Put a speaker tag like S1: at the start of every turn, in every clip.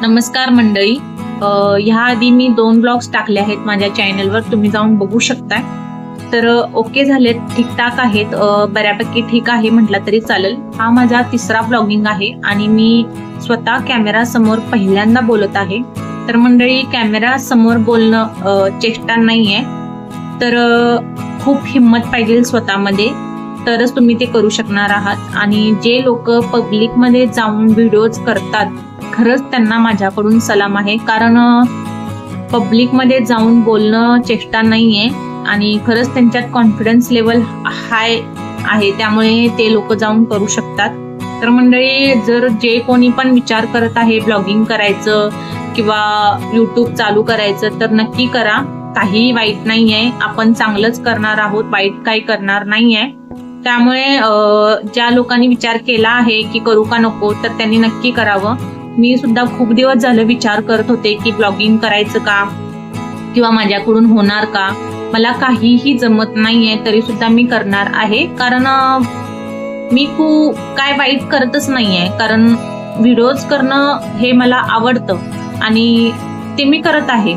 S1: नमस्कार मंडळी. ह्या आधी मी 2 ब्लॉग्स टाकले आहेत माझ्या चॅनलवर, तुम्ही जाऊन बघू शकताय. तर ओके झालेत, ठीकठाक आहेत, बऱ्यापैकी ठीक आहे म्हटलं तरी चालेल. हा माझा 3रा ब्लॉगिंग आहे आणि मी स्वतः कॅमेरा समोर पहिल्यांदा बोलत आहे. तर मंडळी, कॅमेरा समोर बोलणं चेष्टा नाहीये, तर खूप हिंमत पाहिजे स्वतःमध्ये, तरच तुम्ही ते करू शकणार आहात. आणि जे लोक पब्लिकमध्ये जाऊन व्हिडिओज करतात, खरंच त्यांना माझ्याकडून सलाम आहे. कारण पब्लिकमध्ये जाऊन बोलणं चेष्टा नाहीये आणि खरंच त्यांच्यात कॉन्फिडन्स लेवल हाय आहे, त्यामुळे ते लोक जाऊन करू शकतात. तर मंडळी, जर जे कोणी पण विचार करत आहे ब्लॉगिंग करायचं किंवा यूट्यूब चालू करायचं, तर नक्की करा. काही वाईट नाहीये, आपण चांगलंच करणार आहोत, वाईट काही करणार नाहीये. त्यामुळे ज्या लोकांनी विचार केला आहे की करू का नको, तर त्यांनी नक्की करावं. मी सुद्धा खूप दिवस झालं विचार करत होते की ब्लॉगिंग करायचं का किंवा माझ्याकडून होणार का. मला काहीही जमत नाहीये, तरी सुद्धा मी करणार आहे. कारण मी खूप काय वाईट करतच नाहीये, कारण व्हिडिओज करणं हे मला आवडतं आणि ते मी करत आहे.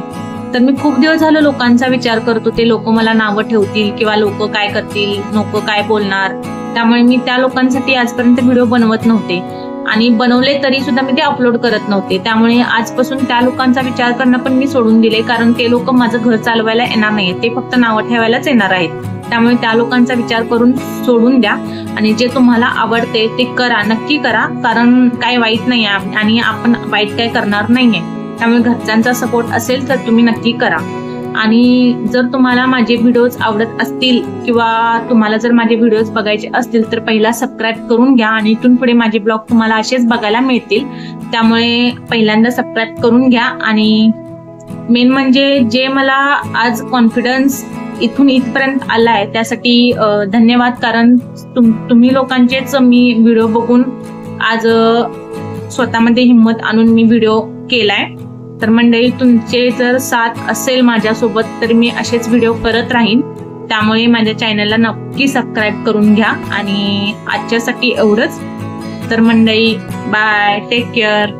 S1: तर मी खूप दिवस झालं लोकांचा विचार करत होते, लोक मला नावं ठेवतील किंवा लोक काय करतील, लोक काय बोलणार. त्यामुळे मी त्या लोकांसाठी आजपर्यंत व्हिडिओ बनवत नव्हते आणि बनवले तरी सुद्धा मी ते अपलोड करत नव्हते. त्यामुळे आजपासून त्या लोकांचा विचार करणं पण मी सोडून दिले, कारण ते लोक माझं घर चालवायला येणार नाहीये, ते फक्त नावं ठेवायलाच येणार आहेत. त्यामुळे त्या लोकांचा विचार करून सोडून द्या आणि जे तुम्हाला आवडते ते करा, नक्की करा. कारण काय वाईट नाही आहे आणि आपण वाईट काय करणार नाहीये. त्यामुळे घरच्यांचा सपोर्ट असेल तर तुम्ही नक्की करा. आणि जर तुम्हाला माझे व्हिडिओज आवडत असतील किंवा तुम्हाला जर माझे व्हिडिओज बघायचे असतील, तर पहिला सबस्क्राईब करून घ्या आणि इथून पुढे माझे ब्लॉग तुम्हाला असेच बघायला मिळतील. त्यामुळे पहिल्यांदा सबस्क्राईब करून घ्या. आणि मेन म्हणजे जे मला आज कॉन्फिडन्स इथून इथपर्यंत आलाय, त्यासाठी धन्यवाद. कारण तुम्ही लोकांचेच मी व्हिडिओ बघून आज स्वतःमध्ये हिंमत आणून मी व्हिडिओ केलाय. तर मंडळी, तुमचे जर साथ असेल माझ्यासोबत, तर मी असेच व्हिडिओ करत राहीन. त्यामुळे माझ्या चॅनलला नक्की सबस्क्राईब करून घ्या. आणि आजच्यासाठी एवढंच. तर मंडळी, बाय, टेक केअर.